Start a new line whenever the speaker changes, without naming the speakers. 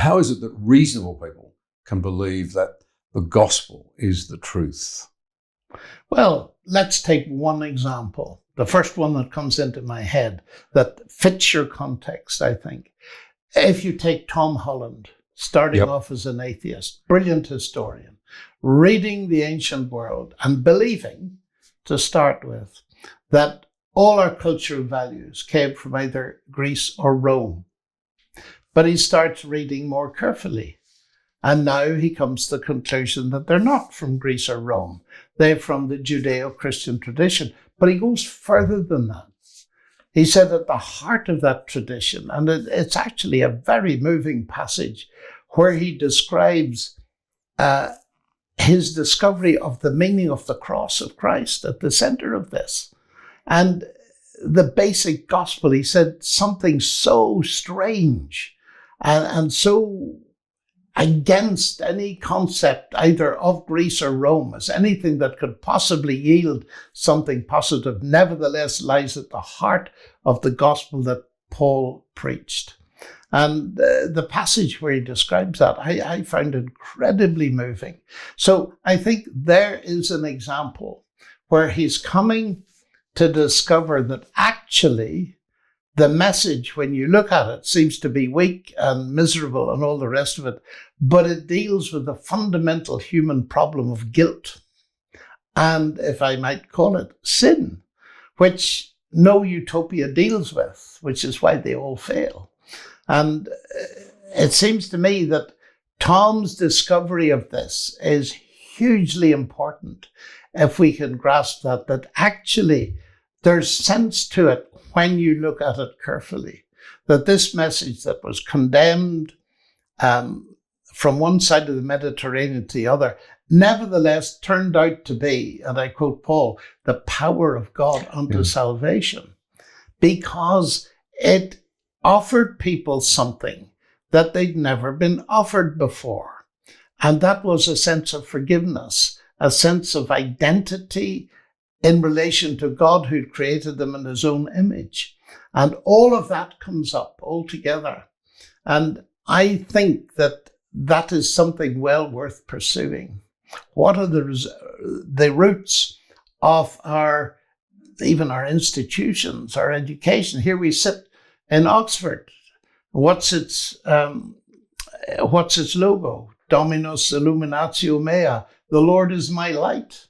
how is it that reasonable people can believe that the gospel is the truth?
Well, let's take one example. The first one that comes into my head that fits your context, I think. If you take Tom Holland, starting off as an atheist, brilliant historian, reading the ancient world and believing, to start with, that all our cultural values came from either Greece or Rome. But he starts reading more carefully. And now he comes to the conclusion that they're not from Greece or Rome. They're from the Judeo-Christian tradition. But he goes further than that. He said at the heart of that tradition, and it's actually a very moving passage, where he describes his discovery of the meaning of the cross of Christ at the center of this. And the basic gospel, he said, something so strange and so against any concept either of Greece or Rome as anything that could possibly yield something positive, nevertheless lies at the heart of the gospel that Paul preached. And the passage where he describes that, I found incredibly moving. So I think there is an example where he's coming to discover that actually the message, when you look at it, seems to be weak and miserable and all the rest of it, but it deals with the fundamental human problem of guilt. And if I might call it sin, which no utopia deals with, which is why they all fail. And it seems to me that Tom's discovery of this is hugely important if we can grasp that actually there's sense to it when you look at it carefully, that this message that was condemned from one side of the Mediterranean to the other, nevertheless turned out to be, and I quote Paul, the power of God unto salvation, because it offered people something that they'd never been offered before. And that was a sense of forgiveness, a sense of identity in relation to God who created them in his own image. And all of that comes up all together. And I think that that is something well worth pursuing. What are the roots of even our institutions, our education? Here we sit in Oxford. What's its logo? Dominus illuminatio mea. The Lord is my light.